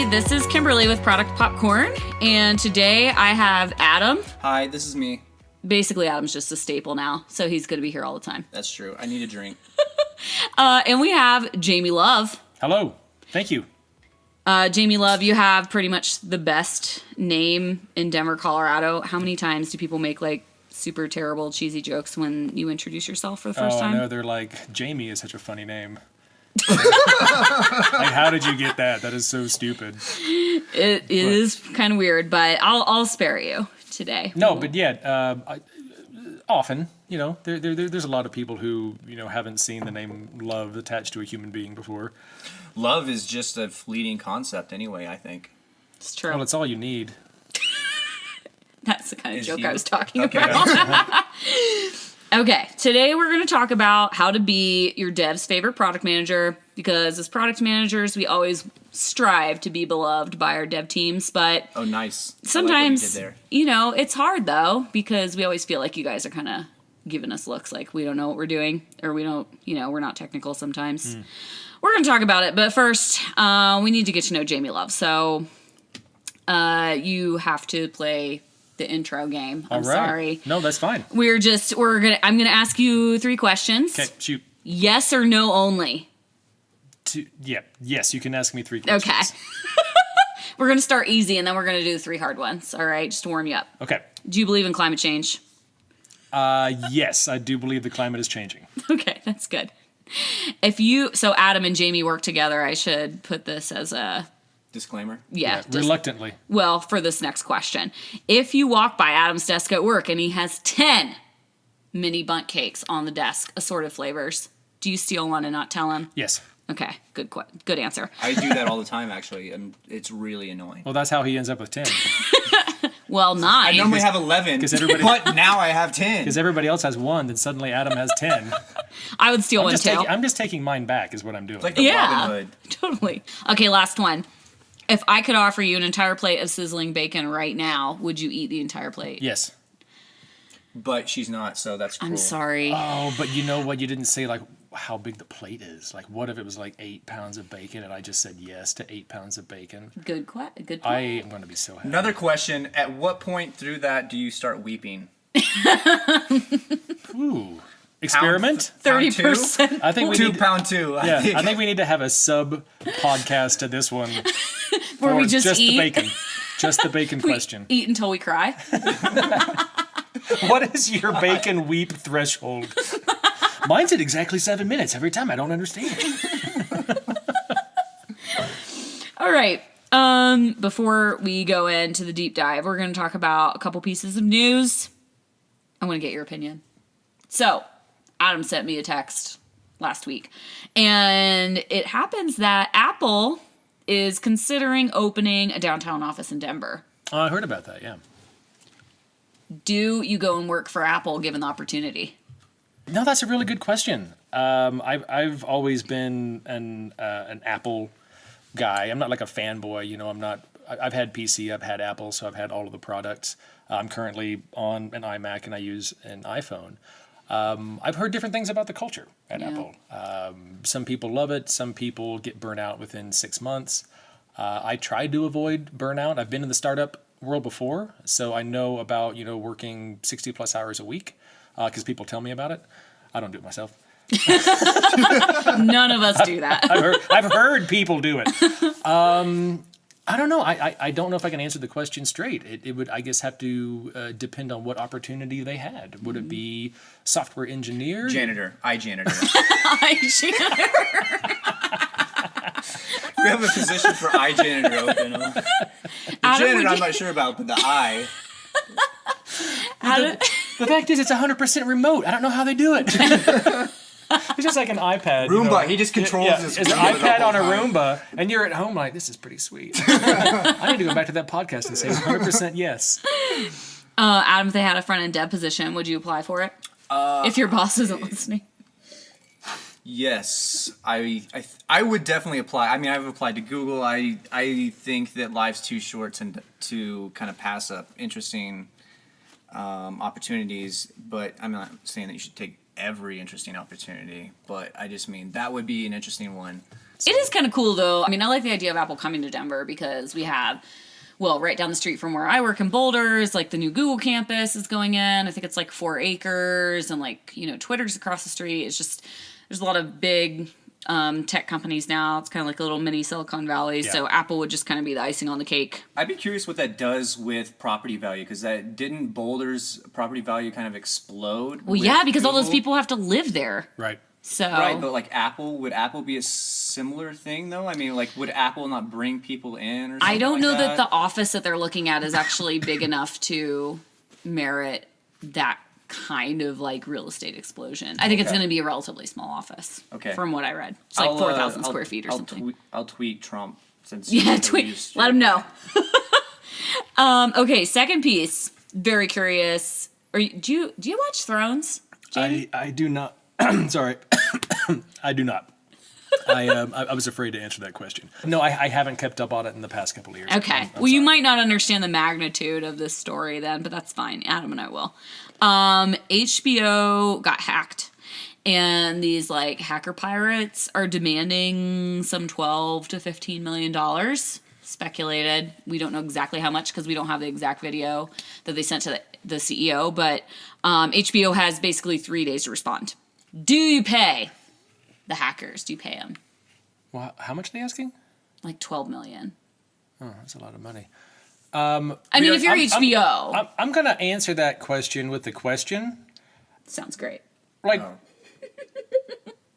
this is Kimberly with Product Popcorn, and today I have Adam. Hi, this is me. Basically, Adam's just a staple now, so he's going to be here all the time. That's true. I need a drink. And we have Jamie Love. Hello. Thank you. Jamie Love, you have pretty much the best name in Denver, Colorado. How many times do people make, like, super terrible, cheesy jokes when you introduce yourself for the first time? Oh, no, they're like, Jamie is such a funny name. Like, how did you get that? That is so stupid. It is kind of weird, but I'll spare you today. No, but yeah, often, you know, there's a lot of people who, you know, haven't seen the name Love attached to a human being before. Love is just a fleeting concept anyway, I think. It's true. Well, it's all you need. That's the kind of Is joke he- I was talking Okay. about. Okay, today we're going to talk about how to be your dev's favorite product manager, because as product managers, we always strive to be beloved by our dev teams, but Oh, nice. sometimes, I like what you did there. you know, it's hard though, because we always feel like you guys are kind of giving us looks like we don't know what we're doing, or we don't, you know, we're not technical sometimes. We're going to talk about it, but first, we need to get to know Jamie Love. So, you have to play the intro game. I'm All right. sorry. No, that's fine. I'm gonna ask you 3 questions. Okay, shoot. Yes or no only. Yes, you can ask me 3 questions. Okay. We're gonna start easy and then we're gonna do the 3 hard ones. All right, just to warm you up. Okay. Do you believe in climate change? Yes, I do believe the climate is changing. Okay, that's good. So Adam and Jamie work together, I should put this as a Disclaimer. Reluctantly. Well, for this next question. If you walk by Adam's desk at work and he has 10 mini bundt cakes on the desk, assorted flavors, do you steal one and not tell him? Yes. Okay, good answer. I do that all the time, actually, and it's really annoying. Well, that's how he ends up with 10. Well, 9. I normally have 11, 'cause everybody- but now I have 10. Because everybody else has 1, then suddenly Adam has 10. I would steal one too. I'm just taking mine back is what I'm doing. It's like the Yeah, Robin Hood. totally. Okay, last one. If I could offer you an entire plate of sizzling bacon right now, would you eat the entire plate? Yes. But she's not, so that's cruel. I'm sorry. Oh, but you know what? You didn't say, like, how big the plate is. Like, what if it was, like, 8 pounds of bacon and I just said yes to 8 pounds of bacon? Good point. I am going to be so happy. Another question, at what point through that do you start weeping? Ooh. Experiment? 30%. I think we need... Pound two. Yeah, I think we need to have a sub-podcast to this one. Where we for just the eat. bacon. Just the bacon question. Eat until we cry. What is your bacon weep threshold? Mine's at exactly 7 minutes every time. I don't understand. All right. Before we go into the deep dive, we're going to talk about a couple pieces of news. I want to get your opinion. So, Adam sent me a text last week, and it happens that Apple is considering opening a downtown office in Denver. Oh, I heard about that, yeah. Do you go and work for Apple given the opportunity? No, that's a really good question. I've always been an Apple guy. I'm not like a fanboy, you know. I've had PC, I've had Apple, so I've had all of the products. I'm currently on an iMac and I use an iPhone. I've heard different things about the culture at Apple. Some people love it. Some people get burnt out within 6 months. I try to avoid burnout. I've been in the startup world before, so I know about, you know, working 60 plus hours a week because people tell me about it. I don't do it myself. None of us do that. I've heard people do it. I don't know. I don't know if I can answer the question straight. It would, I guess, have to depend on what opportunity they had. Would it be software engineer? Janitor. iJanitor. Janitor. We have a position for iJanitor open. The janitor I'm not sure about, but the I. The fact is, it's 100% remote. I don't know how they do it. It's just like an iPad. Roomba. You know? He just controls his It's an Roomba the iPad whole on a time. Roomba, and you're at home like, this is pretty sweet. I need to go back to that podcast and say 100% yes. Adam, if they had a front-end dev position, would you apply for it? If your boss isn't listening. Yes, I would definitely apply. I mean, I've applied to Google. I think that life's too short to kind of pass up interesting opportunities. But I'm not saying that you should take every interesting opportunity. But I just mean that would be an interesting one. It is kind of cool, though. I mean, I like the idea of Apple coming to Denver because we have, well, right down the street from where I work in Boulder is like the new Google campus is going in. I think it's like 4 acres, and like, Twitter's across the street. It's just, there's a lot of big tech companies now. It's kind of like a little mini Silicon Valley. Yeah. So Apple would just kind of be the icing on the cake. I'd be curious what that does with property value, because that didn't Boulder's property value kind of explode? Well, with yeah, because all those Google? people have to live there. Right. So Right, but like would Apple be a similar thing though? I mean, like, would Apple not bring people in or something I don't like know that the office that they're looking at is actually big enough to merit that kind of like real estate explosion. I think it's Okay. going to be a relatively small office. Okay. From what I read, it's like 4,000 square feet or something. I'll tweet Trump since Yeah, he's tweet. used to Let it. him know. Okay, second piece. Very curious. Do you watch Thrones? Jamie? I do not. Sorry, I do not. I was afraid to answer that question. No, I haven't kept up on it in the past couple of years. Okay. I'm Well, you sorry. might not understand the magnitude of this story then, but that's fine. Adam and I will. HBO got hacked, and these like hacker pirates are demanding some $12 to $15 million. Speculated. We don't know exactly how much because we don't have the exact video that they sent to the CEO, but HBO has basically 3 days to respond. Do you pay the hackers? Do you pay them? Well, how much are they asking? Like $12 million. Oh, that's a lot of money. I mean, if you're HBO, I'm going to answer that question with the question. sounds great. Like, Oh.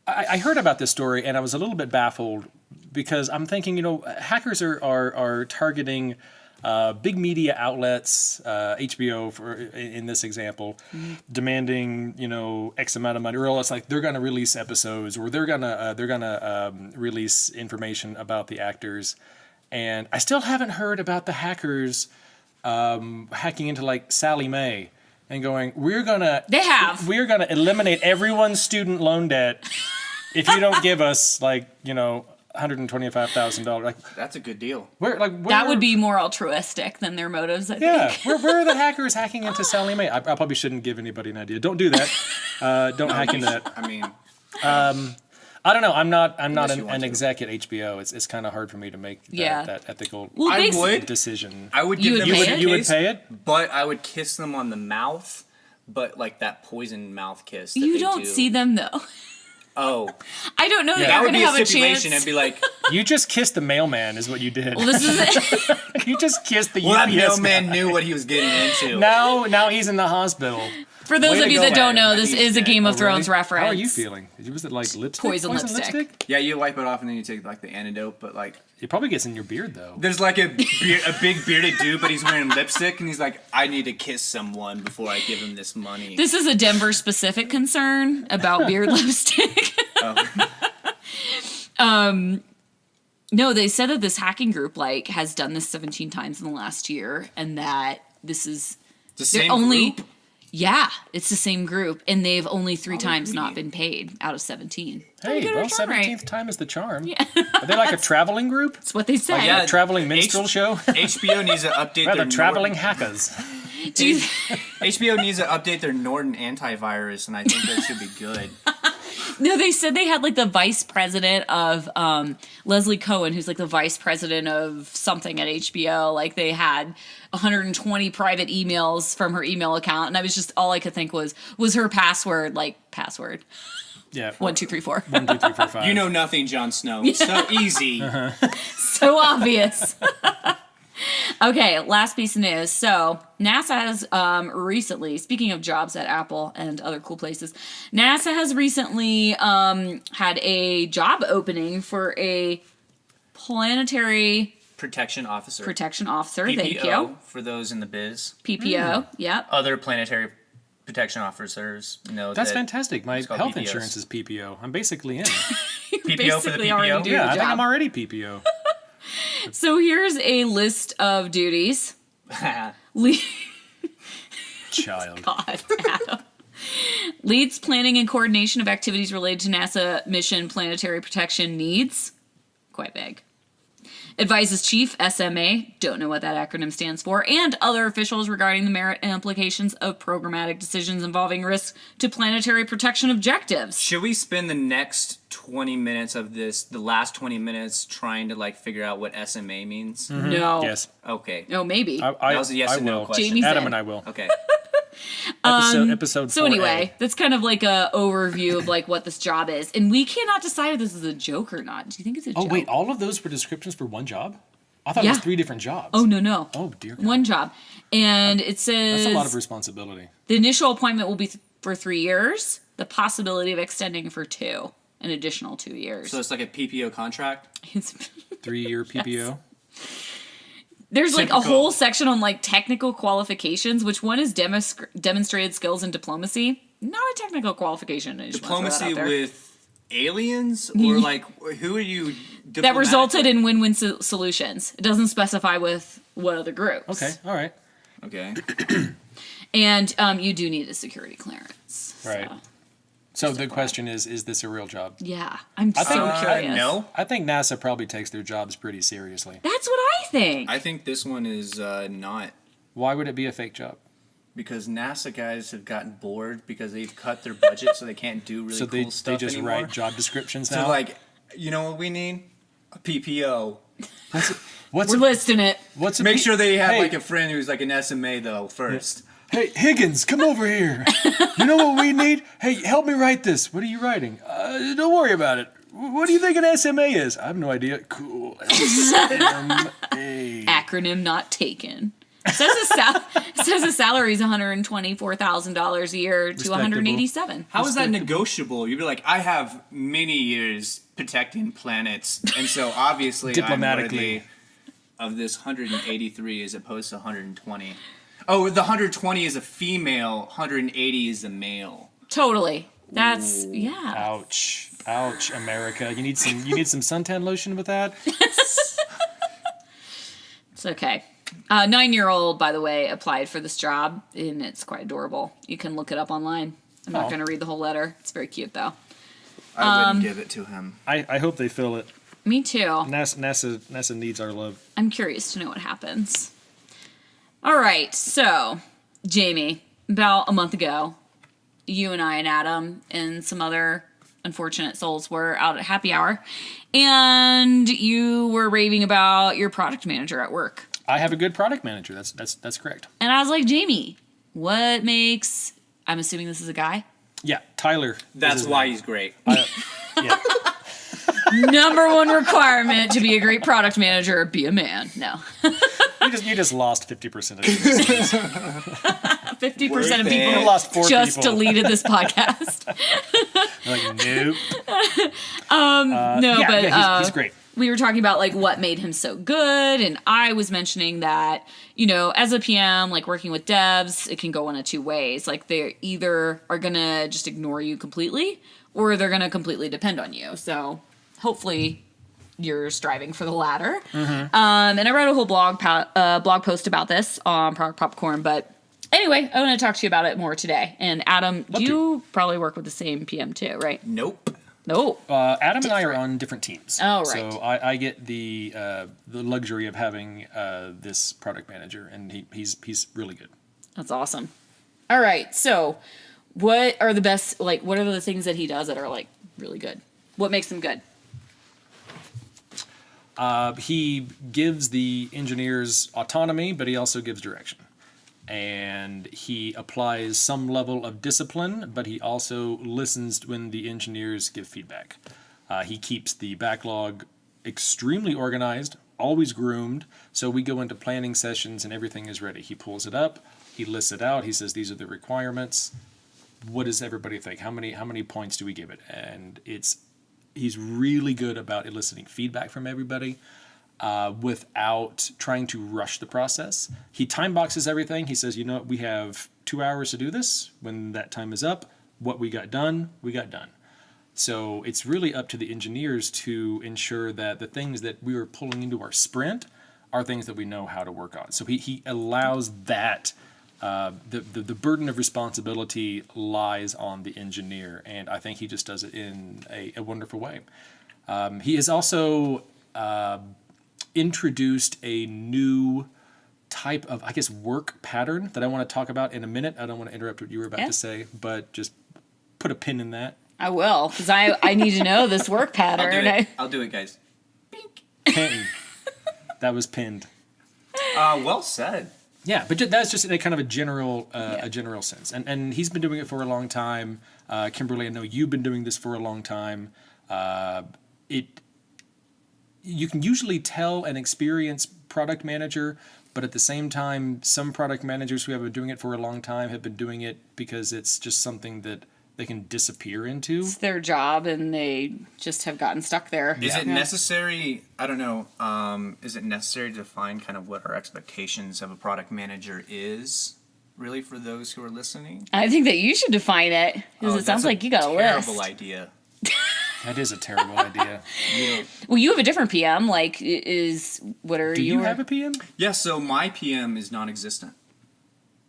I heard about this story and I was a little bit baffled because I'm thinking, hackers are targeting big media outlets, HBO in this example, demanding X amount of money, or else like they're going to release episodes, or they're gonna release information about the actors, and I still haven't heard about the hackers hacking into like Sally Mae and going, we're gonna eliminate everyone's student loan debt if you don't give us like $125,000. Like, That's a good deal. That would be more altruistic than their motives, I think. where are the hackers hacking into Sally Mae? I probably shouldn't give anybody an idea. Don't do that. Don't hack into that. I mean, I don't know. I'm not Unless you want an to. exec at HBO. It's kind of hard for me to make Yeah. that ethical Well, I they- would. decision. I would You give would them pay a it? You would kiss, pay it? but I would kiss them on the mouth, but like that poison mouth kiss. That You they don't do. see them though. Oh, I don't know that that you're would going to be a have a stipulation. chance. It'd be like, You just kissed the mailman, is what you did. Well, this is You just kissed the well, that UPS mailman guy. knew what he was getting into. Now he's in the hospital. for those Way of to you go, that don't know. Adam. This He's is a dead. Game of Oh, Thrones really? reference. How are you feeling? Was it like lipstick? Poison lipstick. Yeah, you wipe it off and then you take like the antidote, but like It probably gets in your beard though. there's like a big bearded dude, but he's wearing lipstick and he's like, I need to kiss someone before I give him this money. This is a Denver specific concern about beard lipstick. No, they said that this hacking group like has done this 17 times in the last year, and that this is the they're same only group? yeah, it's the same group, and they've only 3 times not agree. been paid out of 17. Hey, good well, return rate. 17th time is the charm. Yeah. Are they like a traveling group? That's what they say. yeah. A traveling minstrel show? HBO needs to update Rather, their traveling Norton, hackers. Jeez. HBO needs to update their Norton antivirus, and I think that should be good. No, they said they had like the vice president of Leslie Cohen, who's like the vice president of something at HBO. Like they had 120 private emails from her email account, and I was just all I could think was her password, like password Yeah. 1 2 3 4. 1, 2, 3, 4, 5. You know nothing, Jon Snow. It's so easy. So obvious. Okay, last piece of news. So NASA has recently, speaking of jobs at Apple and other cool places, NASA has recently had a job opening for a planetary Protection officer. protection officer. PPO, Thank you. for those in the biz. PPO. Yep. Other planetary protection officers know That's that fantastic. My it's called health PPOs. insurance is PPO. I'm basically in. PPO for the Basically PPO? already do Yeah, the I think job. I'm already PPO. So here's a list of duties. Le- Child. God, Adam. Leads planning and coordination of activities related to NASA mission planetary protection needs. Quite vague. advises Chief SMA, don't know what that acronym stands for, and other officials regarding the merit and implications of programmatic decisions involving risks to planetary protection objectives. Should we spend the next 20 minutes of this, the last 20 minutes, trying to like figure out what SMA means? No. Yes. Okay. No, maybe. That was a yes I or no will. question. Jamie's Adam in. and I will. Okay. Episode So 4A. anyway, that's kind of like a overview of like what this job is. And we cannot decide if this is a joke or not. Do you think it's a Oh joke? wait, all of those were descriptions for one job? I thought it Yeah. was 3 different jobs. Oh, no. Oh dear God. One job. And it says That's a lot of responsibility. the initial appointment will be for 3 years, the possibility of extending for 2, an additional 2 years. So it's like a PPO contract? It's 3-year PPO. There's like a Typical. whole section on like technical qualifications, which one is demonstrated skills in diplomacy. Not a technical qualification. I just wanna throw that Diplomacy out there. with aliens? Or like, who are you That resulted in win-win solutions. It doesn't specify with what other groups. Okay, all right. Okay. And you do need a security clearance. Right. So the question is this a real job? Yeah, I'm so think- curious. No. I think NASA probably takes their jobs pretty seriously. That's what I think. I think this one is not. Why would it be a fake job? Because NASA guys have gotten bored because they've cut their budget so they can't do really So cool they stuff just anymore. write job descriptions So now? like, you know what we need? A PPO. What's We're a, listing it. what's a Make P- sure they have Hey. like a friend who's like an SMA though first. Hey, Higgins, come over here. You know what we need? Hey, help me write this. What are you writing? Don't worry about it. What do you think an SMA is? I have no idea. Cool. SMA. Acronym not taken. It says the salary is $124,000 a year to $187. How is that negotiable? You'd be like, I have many years protecting planets, and so obviously I'm Diplomatically. worthy of this 183 as opposed to 120. Oh, the 120 is a female, 180 is a male. Totally. That's yeah. Ouch. Ouch, America. You need some suntan lotion with that? It's okay. 9-year-old, by the way, applied for this job, and it's quite adorable. You can look it up online. I'm not Oh. going to read the whole letter. It's very cute, though. I wouldn't give it to him. I hope they fill it. Me too. NASA needs our love. I'm curious to know what happens. All right, so, Jamie, about a month ago, you and I and Adam and some other unfortunate souls were out at happy hour, and you were raving about your product manager at work. I have a good product manager. That's correct. And I was like, Jamie, what makes... I'm assuming this is a guy? Yeah, Tyler. is That's his why name. he's great. Yeah. Number one requirement to be a great product manager, be a man. No. You just lost 50% of your listeners. 50% of it. people You lost 4 just people. deleted this podcast. Like, nope. No, yeah, but yeah, he's great. we were talking about like what made him so good, and I was mentioning that, you know, as a PM, like working with devs, it can go one of two ways. Like they either are gonna just ignore you completely, or they're gonna completely depend on you. So hopefully you're striving for the latter. Mm-hmm. And I wrote a whole blog post about this on Product Popcorn, but anyway, I want to talk to you about it more today. And Adam, Love you probably work with the same PM too, right? Nope. No. Adam and I are on different teams. Oh, right. So I get the luxury of having this product manager, and he's really good. That's awesome. All right. So, what are the best, like, what are the things that he does that are, like, really good? What makes them good? He gives the engineers autonomy, but he also gives direction. And he applies some level of discipline, but he also listens when the engineers give feedback. He keeps the backlog extremely organized, always groomed, so we go into planning sessions and everything is ready. He pulls it up, he lists it out, he says these are the requirements. What does everybody think? How many points do we give it? And he's really good about eliciting feedback from everybody. Without trying to rush the process. He time boxes everything. He says, you know what, we have 2 hours to do this. When that time is up, what we got done, we got done. So it's really up to the engineers to ensure that the things that we are pulling into our sprint are things that we know how to work on. So he allows that, the burden of responsibility lies on the engineer, and I think he just does it in a wonderful way. He is also introduced a new type of, I guess, work pattern that I want to talk about in a minute. I don't want to interrupt what you were about to say, but just put a pin in that. I will, because I need to know this work pattern. I'll do it, guys. Pin. That was pinned. Well said. Yeah, but that's just in a kind of a general sense. And he's been doing it for a long time. Kimberly, I know you've been doing this for a long time. You can usually tell an experienced product manager, but at the same time, some product managers who have been doing it for a long time have been doing it because it's just something that they can disappear into. It's their job, and they just have gotten stuck there. Is it necessary? I don't know. Is it necessary to define kind of what our expectations of a product manager is? Really, for those who are listening, I think that you should define it, because it sounds like you got a list. Terrible idea. That is a terrible idea. Well, you have a different PM. Like, what are Do you have a PM? Yeah. So my PM is non-existent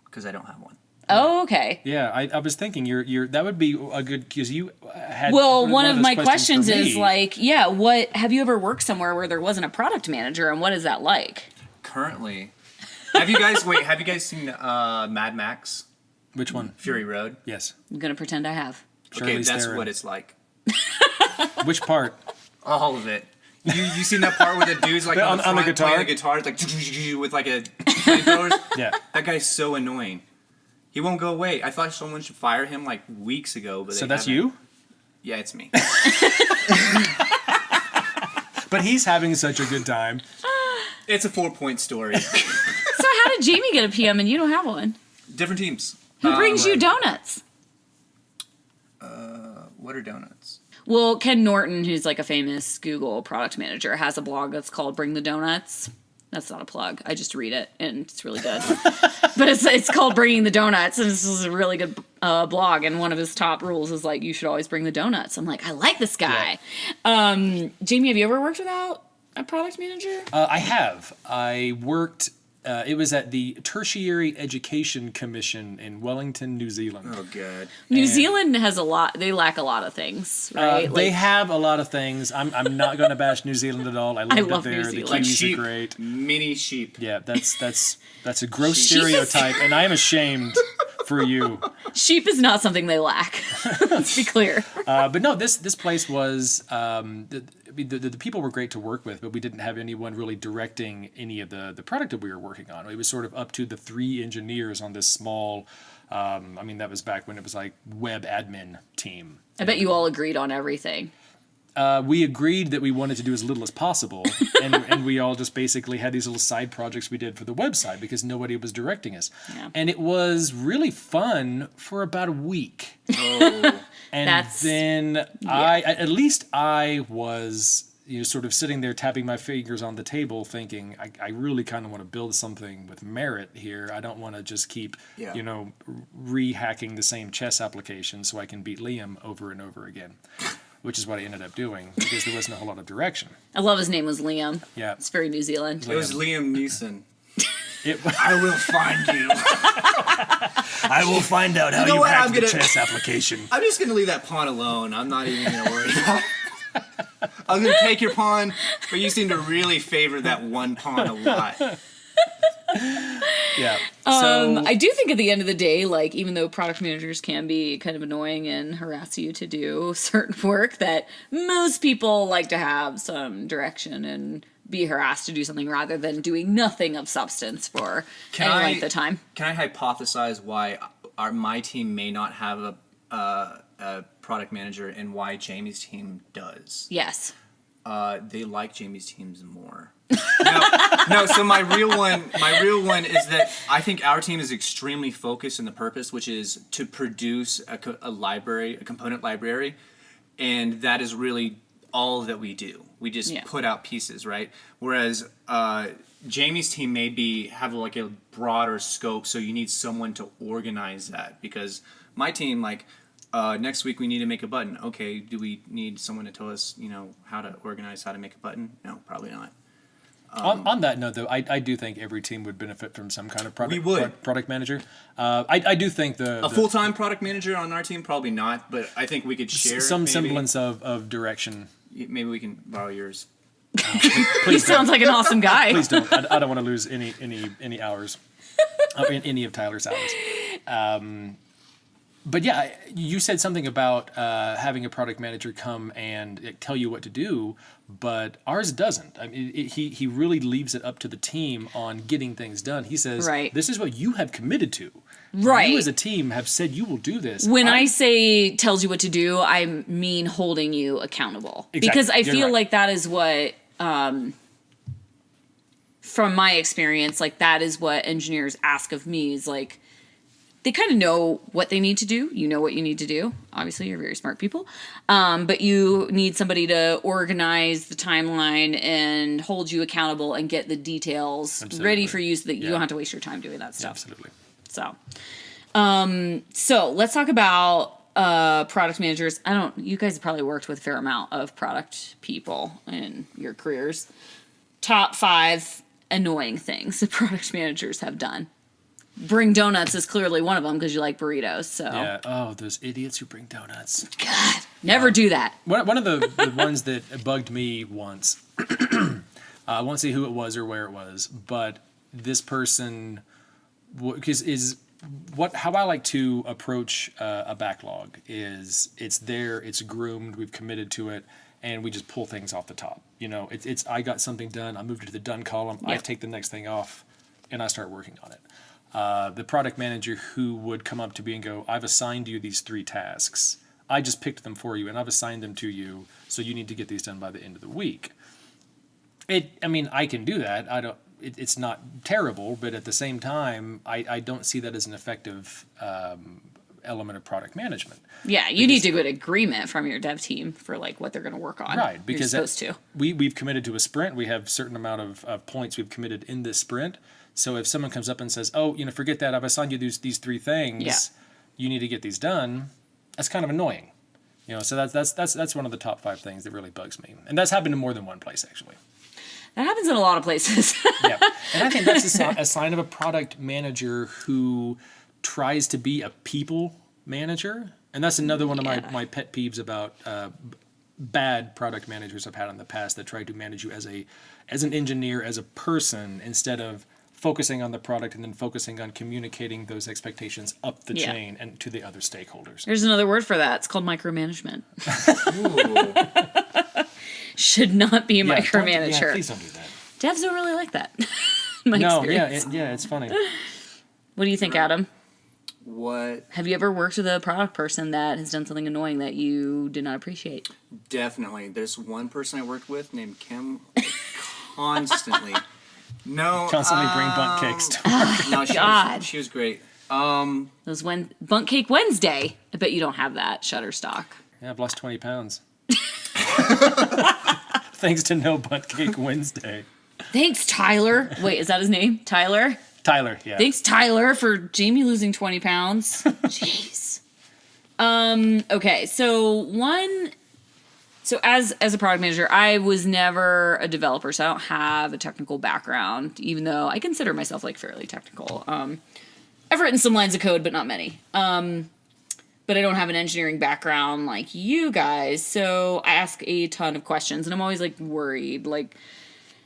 because I don't have one. Oh, okay. Yeah, I was thinking you're that would be a good, because you had. Well, one of those my questions for me. is like, what have you ever worked somewhere where there wasn't a product manager, and what is that like? Currently, have you guys seen Mad Max? Which one? Fury Road. Yes. I'm gonna pretend I have. Okay, Charlize that's Theron. what it's like. Which part? All of it. You seen that part where the dude's like On the front guitar? playing the guitar, it's like with like a flamethrowers? Yeah. That guy's so annoying. He won't go away. I thought someone should fire him like weeks ago, but So they that's haven't. you? Yeah, it's me. But he's having such a good time. It's a 4-point story. So how did Jamie get a PM and you don't have one? Different teams. Who brings you donuts? What are donuts? Well, Ken Norton, who's like a famous Google product manager, has a blog that's called Bring the Donuts. That's not a plug. I just read it, and it's really good. But it's called Bringing the Donuts, and this is a really good blog. And one of his top rules is like, you should always bring the donuts. I'm like, I like this guy. Yeah. Jamie, have you ever worked without a product manager? I have. I worked. It was at the Tertiary Education Commission in Wellington, New Zealand. Oh, God. New Zealand has a lot. They lack a lot of things, right? They have a lot of things. I'm not going to bash New Zealand at all. I love it there. New The Zealand. Like Kiwis sheep. are great. Mini sheep. Yeah, that's a gross Sheep. stereotype, and I am ashamed for you. Sheep is not something they lack. Let's be clear. But no, this place was the people were great to work with, but we didn't have anyone really directing any of the product that we were working on. It was sort of up to the 3 engineers on this small. That was back when it was like web admin team. I bet you all agreed on everything. We agreed that we wanted to do as little as possible, and we all just basically had these little side projects we did for the website because nobody was directing us. Yeah. And it was really fun for about a week. Oh. And then I was, sort of sitting there tapping my fingers on the table thinking, I really kind of want to build something with merit here. I don't want to just keep, re-hacking the same chess application so I can beat Liam over and over again. Which is what I ended up doing because there wasn't a whole lot of direction. I love his name was Liam. Yeah. It's very New Zealand. It was Liam Neeson. It, I will find you. I will find out how You know you what? hacked I'm the gonna- chess application. I'm just going to leave that pawn alone. I'm not even going to worry about it. I was going to take your pawn, but you seem to really favor that one pawn a lot. Yeah. So, I do think at the end of the day, like, even though product managers can be kind of annoying and harass you to do certain work, that most people like to have some direction and be harassed to do something rather than doing nothing of substance for any length of time. Can I hypothesize why my team may not have a product manager and why Jamie's team does? Yes. They like Jamie's teams more. No. So my real one is that I think our team is extremely focused in the purpose, which is to produce a component library, and that is really all that we do. We just put out pieces, right? Whereas Jamie's team may have like a broader scope, so you need someone to organize that. Because my team, like, next week we need to make a button. Okay, do we need someone to tell us, how to organize how to make a button? No, probably not. on that note, though, I do think every team would benefit from some kind of product manager. I do think a full-time product manager on our team, probably not, but I think we could share some maybe. semblance of direction. Maybe we can borrow yours. He Please don't. sounds like an awesome guy. Please don't. I don't want to lose any hours, in any of Tyler's hours. But yeah, you said something about having a product manager come and tell you what to do, but ours doesn't. I mean, he really leaves it up to the team on getting things done. He says, Right. "This is what you have committed to. Right. You as a team have said you will do this." When I say tells you what to do, I mean holding you accountable. Exactly. Because I You're feel right. like that is what, from my experience, like that is what engineers ask of me is like, they kind of know what they need to do. You know what you need to do. Obviously, you're very smart people. But you need somebody to organize the timeline and hold you accountable and get the details Absolutely. ready for you so that you Yeah. don't have to waste your time doing that stuff. Absolutely. So let's talk about product managers. You guys have probably worked with a fair amount of product people in your careers. Top 5 annoying things that product managers have done. Bring donuts is clearly one of them because you like burritos. So Yeah. Oh, those idiots who bring donuts. God, never do that. One of the ones that bugged me once, I won't say who it was or where it was, but this person, how I like to approach a backlog is it's there, it's groomed, we've committed to it, and we just pull things off the top. You know, it's I got something done, I moved it to the done column, I Yep. take the next thing off, and I start working on it. The product manager who would come up to me and go, "I've assigned you these 3 tasks. I just picked them for you, and I've assigned them to you, so you need to get these done by the end of the week." I can do that. It's not terrible, but at the same time, I don't see that as an effective element of product management. Yeah, you need to get agreement from your dev team for like what they're going to work on. Right, because you're supposed to. We've committed to a sprint. We have a certain amount of points we've committed in this sprint. So if someone comes up and says, "Oh, forget that. I've assigned you these 3 things. Yeah. You need to get these done," that's kind of annoying. So that's one of the top 5 things that really bugs me, and that's happened in more than one place actually. That happens in a lot of places. Yeah, and I think that's a sign of a product manager who tries to be a people manager, and that's another one of my pet peeves about bad product managers I've had in the past that try to manage you as an engineer, as a person, instead of focusing on the product and then focusing on communicating those expectations up the Yeah. chain and to the other stakeholders. There's another word for that. It's called micromanagement. Ooh. Should not be a Yeah, micromanager. please don't do that. Devs don't really like that. My No, experience. it's funny. What do you think, Adam? What? Have you ever worked with a product person that has done something annoying that you did not appreciate? Definitely. There's one person I worked with named Kim. Constantly. No. Constantly bring bunt cakes to No, God. she was great. Those Bunk Cake Wednesday. I bet you don't have that Shutterstock. Yeah, I've lost 20 pounds. Thanks to No Bunt Cake Wednesday. Thanks, Tyler. Wait, is that his name? Tyler? Tyler, yeah. Thanks, Tyler, for Jamie losing 20 pounds. Jeez. Okay, so as a product manager, I was never a developer, so I don't have a technical background, even though I consider myself like fairly technical. I've written some lines of code, but not many. But I don't have an engineering background like you guys, so I ask a ton of questions, and I'm always like worried, like,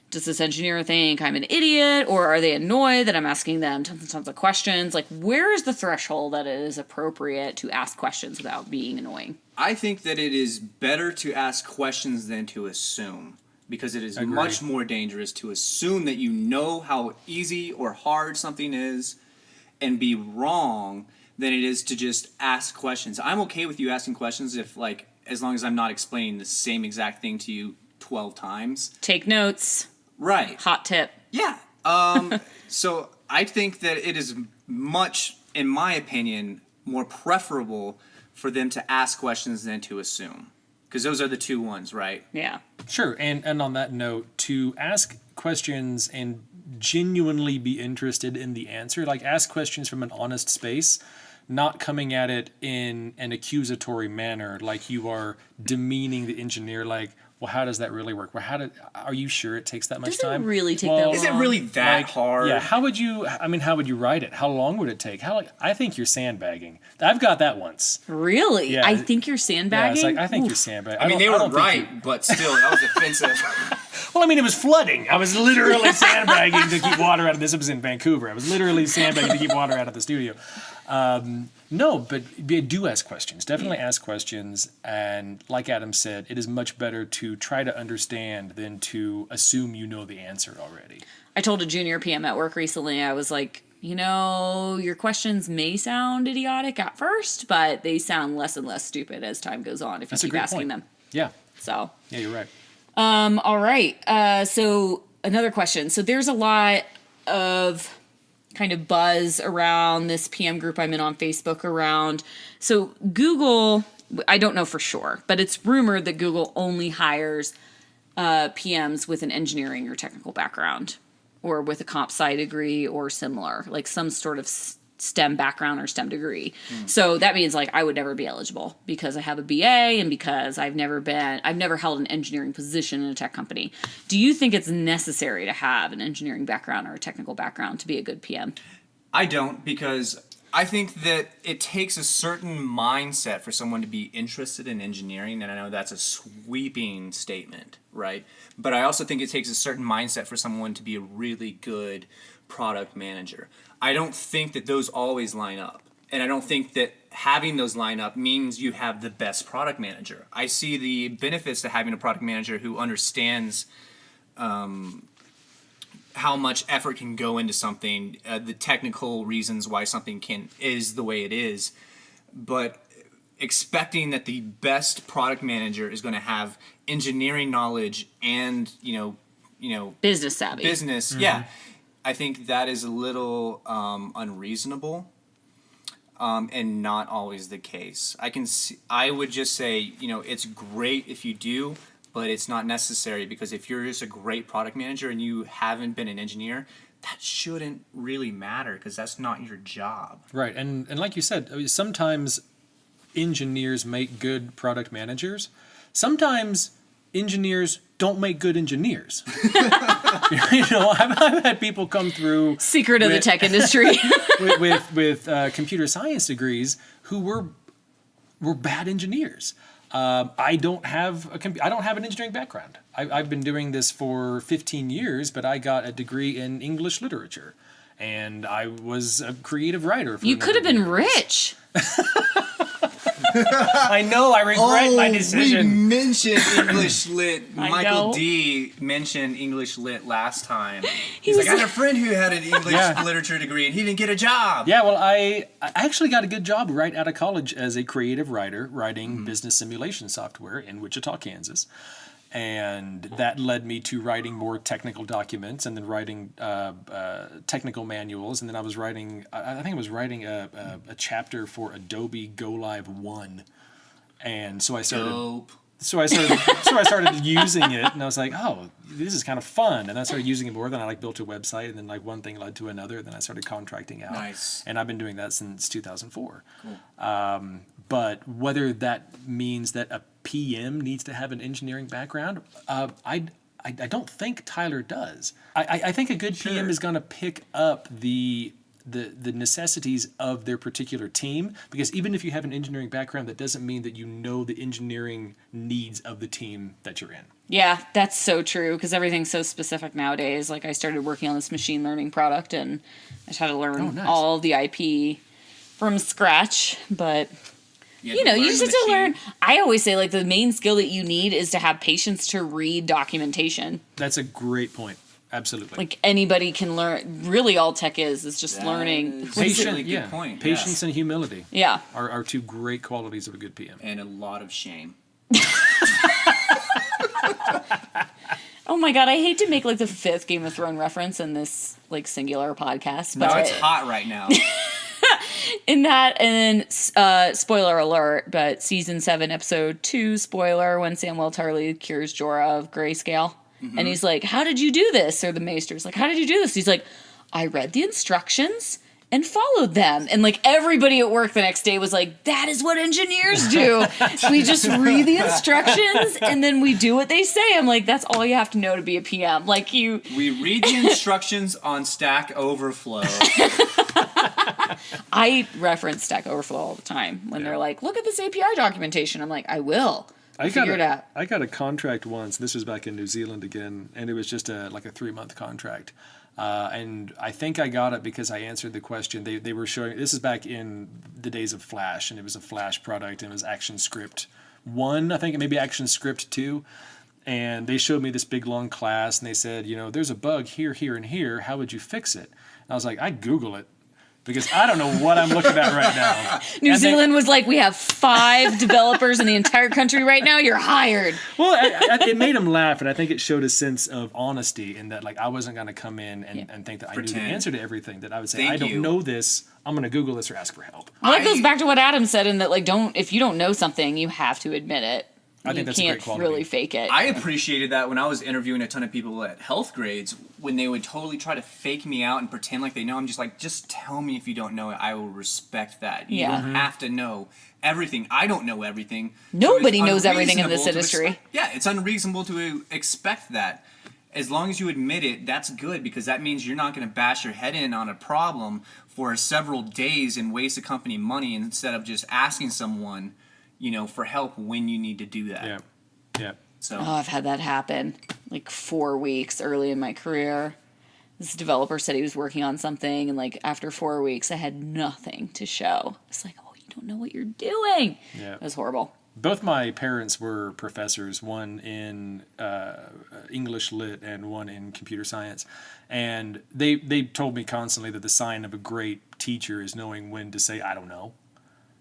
does this engineer think I'm an idiot, or are they annoyed that I'm asking them tons and tons of questions? Like, where is the threshold that it is appropriate to ask questions without being annoying? I think that it is better to ask questions than to assume, because it is Agree. much more dangerous to assume that you know how easy or hard something is and be wrong than it is to just ask questions. I'm okay with you asking questions as long as I'm not explaining the same exact thing to you 12 times. Take notes. Right. Hot tip. Yeah. So I think that it is much, in my opinion, more preferable for them to ask questions than to assume. Because those are the two ones, right? Yeah. Sure, and on that note, to ask questions and genuinely be interested in the answer, like ask questions from an honest space, not coming at it in an accusatory manner, like you are demeaning the engineer, like, well, how does that really work? Well, are you sure it takes that much Does it time? really take Well, that long? Is it really that hard? Yeah, how would you write it? How long would it take? I think you're sandbagging. I've got that once. Really? Yeah. I think you're Yeah, sandbagging? it's like, I think Oof. you're sandbagging. I mean, they were don't think right, but still, that was offensive. Well, I mean, it was flooding. I was literally sandbagging to keep water out of this. It was in Vancouver. I was literally sandbagging to keep water out of the studio. No, but do ask questions. Definitely ask questions. And like Adam said, it is much better to try to understand than to assume you know the answer already. I told a junior PM at work recently, I was like, your questions may sound idiotic at first, but they sound less and less stupid as time goes on if you keep asking them. Yeah. So. Yeah, you're right. All right. So another question. So there's a lot of kind of buzz around this PM group I'm in on Facebook around. So Google, I don't know for sure, but it's rumored that Google only hires PMs with an engineering or technical background, or with a comp sci degree or similar, like some sort of STEM background or STEM degree. So that means like I would never be eligible because I have a BA and because I've never held an engineering position in a tech company. Do you think it's necessary to have an engineering background or a technical background to be a good PM? I don't, because I think that it takes a certain mindset for someone to be interested in engineering, and I know that's a sweeping statement, right? But I also think it takes a certain mindset for someone to be a really good product manager. I don't think that those always line up. And I don't think that having those line up means you have the best product manager. I see the benefits to having a product manager who understands how much effort can go into something, the technical reasons why something is the way it is. But expecting that the best product manager is going to have engineering knowledge and, Business savvy. Yeah. I think that is a little unreasonable, and not always the case. I would just say, it's great if you do, but it's not necessary, because if you're just a great product manager and you haven't been an engineer, that shouldn't really matter, because that's not your job. Right, and like you said, sometimes engineers make good product managers. Sometimes engineers don't make good engineers. I've had people come through secret of the tech industry with computer science degrees who were bad engineers. I don't have an engineering background. I've been doing this for 15 years, but I got a degree in English literature, and I was a creative writer. You could have been rich. I know. I regret my decision. We mentioned English lit. Michael D mentioned English lit last time. He's like, I had a friend who had an English literature degree, and he didn't get a job. Yeah, well, I actually got a good job right out of college as a creative writer, writing business simulation software in Wichita, Kansas. And that led me to writing more technical documents, and then writing technical manuals. And then I was writing, I think I was writing a chapter for Adobe Go Live 1. And so I started, I started using it, and I was like, oh, this is kind of fun. And I started using it more. Then I built a website, and then one thing led to another. Then I started contracting out. Nice. And I've been doing that since 2004. Cool. But whether that means that a PM needs to have an engineering background, I don't think Tyler does. I think a good PM is going to pick up the necessities of their particular team, because even if you have an engineering background, that doesn't mean that you know the engineering needs of the team that you're in. Yeah, that's so true, because everything's so specific nowadays. Like, I started working on this machine learning product, and I just had to learn all the IP from scratch, but you just have to learn. I always say, the main skill that you need is to have patience to read documentation. That's a great point. Absolutely. Anybody can learn. Really, all tech is just learning. Good point. Patience and humility. Yeah. Are two great qualities of a good PM. And a lot of shame. Oh my god, I hate to make the fifth Game of Thrones reference in this singular podcast, but no, it's hot right now. In that, and then spoiler alert, but season 7, episode 2, spoiler, when Samwell Tarly cures Jorah of grayscale, and he's like, "How did you do this?" Or the Maester's like, "How did you do this?" He's like, "I read the instructions and followed them." And everybody at work the next day was like, "That is what engineers do. We just read the instructions and then we do what they say." I'm like, "That's all you have to know to be a PM." We read the instructions on Stack Overflow. I reference Stack Overflow all the time when they're like, "Look at this API documentation." I'm like, "I will. Figure it out. I got a contract once. This was back in New Zealand again, and it was just a 3-month contract. And I think I got it because I answered the question. They were showing, this is back in the days of Flash, and it was a Flash product, and it was ActionScript 1, I think, maybe ActionScript 2. And they showed me this big long class, and they said, there's a bug here, here, and here. How would you fix it? And I was like, I'd Google it. Because I don't know what I'm looking at right now. New Zealand was like, we have 5 developers in the entire country right now. You're hired. Well, it made them laugh, and I think it showed a sense of honesty in that, like, I wasn't going to come in and think that I knew the answer to everything. That I would say, I don't know this. I'm going to Google this or ask for help. Well, that goes back to what Adam said in that, like, if you don't know something, you have to admit it. I think that's a great quality. You can't really fake it. I appreciated that when I was interviewing a ton of people at Health Grades, when they would totally try to fake me out and pretend like they know. I'm just like, just tell me if you don't know it. I will respect that. You don't have to know everything. I don't know everything. Nobody knows everything in this industry. It's unreasonable to expect that. As long as you admit it, that's good, because that means you're not going to bash your head in on a problem for several days and waste a company money instead of just asking someone for help when you need to do that. Yeah. So I've had that happen like 4 weeks early in my career. This developer said he was working on something, and like after 4 weeks, I had nothing to show. It's like, oh, you don't know what you're doing. Yeah. It was horrible. Both my parents were professors, one in English Lit and one in computer science. And they told me constantly that the sign of a great teacher is knowing when to say, I don't know.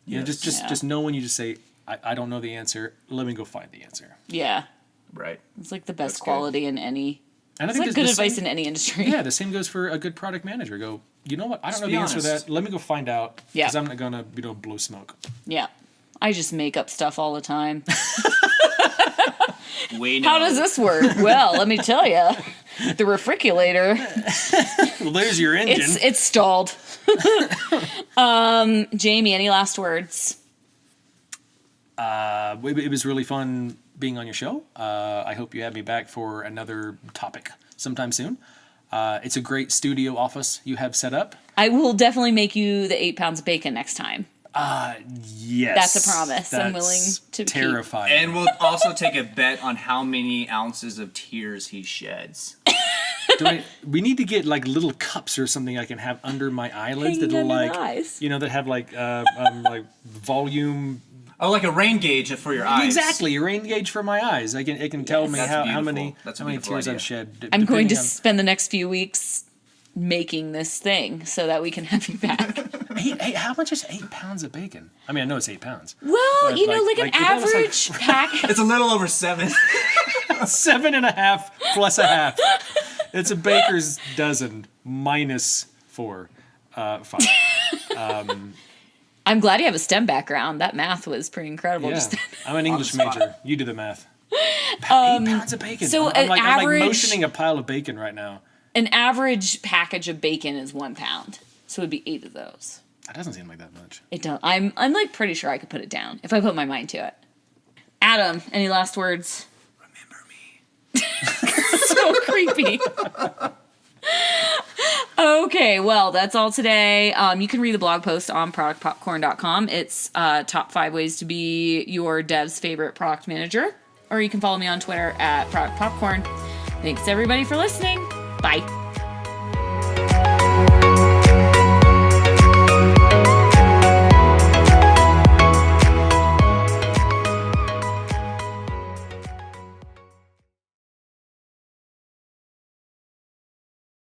Just know when you just say, I don't know the answer. Let me go find the answer. Yeah. Right. It's like the best quality in any. And it's like good advice in any industry. Yeah, the same goes for a good product manager. Go, you know what? I don't know the answer to that. Let me go find out. Yeah. Because I'm not going to blow smoke. Yeah. I just make up stuff all the time. How does this work? Well, let me tell you. The refrigerator. Well, there's your engine. It's stalled. Jamie, any last words? It was really fun being on your show. I hope you have me back for another topic sometime soon. It's a great studio office you have set up. I will definitely make you the 8 pounds of bacon next time. Yes. That's a promise. I'm willing to terrifying. keep. And we'll also take a bet on how many ounces of tears he sheds. We need to get like little cups or something I can have under my eyelids Hanging that'll under my eyes. that have like volume. Oh, like a rain gauge for your eyes. Exactly, a rain gauge for my eyes. It can tell me how many tears idea. I've shed. I'm going to spend the next few weeks making this thing so that we can have you back. How much is 8 pounds of bacon? I mean, I know it's 8 pounds. Well, but an average pack. It's a little over 7. 7.5 plus a half. It's a baker's dozen minus 4. 5. I'm glad you have a STEM background. That math was pretty incredible. Yeah. Just I'm an English major. You do the math. 8 pounds of bacon. So I'm like average, motioning a pile of bacon right now. An average package of bacon is 1 pound. So it would be 8 of those. That doesn't seem like that much. It don't. I'm like pretty sure I could put it down if I put my mind to it. Adam, any last words? Remember me. So creepy. Okay, well, that's all today. You can read the blog post on productpopcorn.com. It's top 5 ways to be your dev's favorite product manager. Or you can follow me on Twitter at productpopcorn. Thanks everybody for listening. Bye.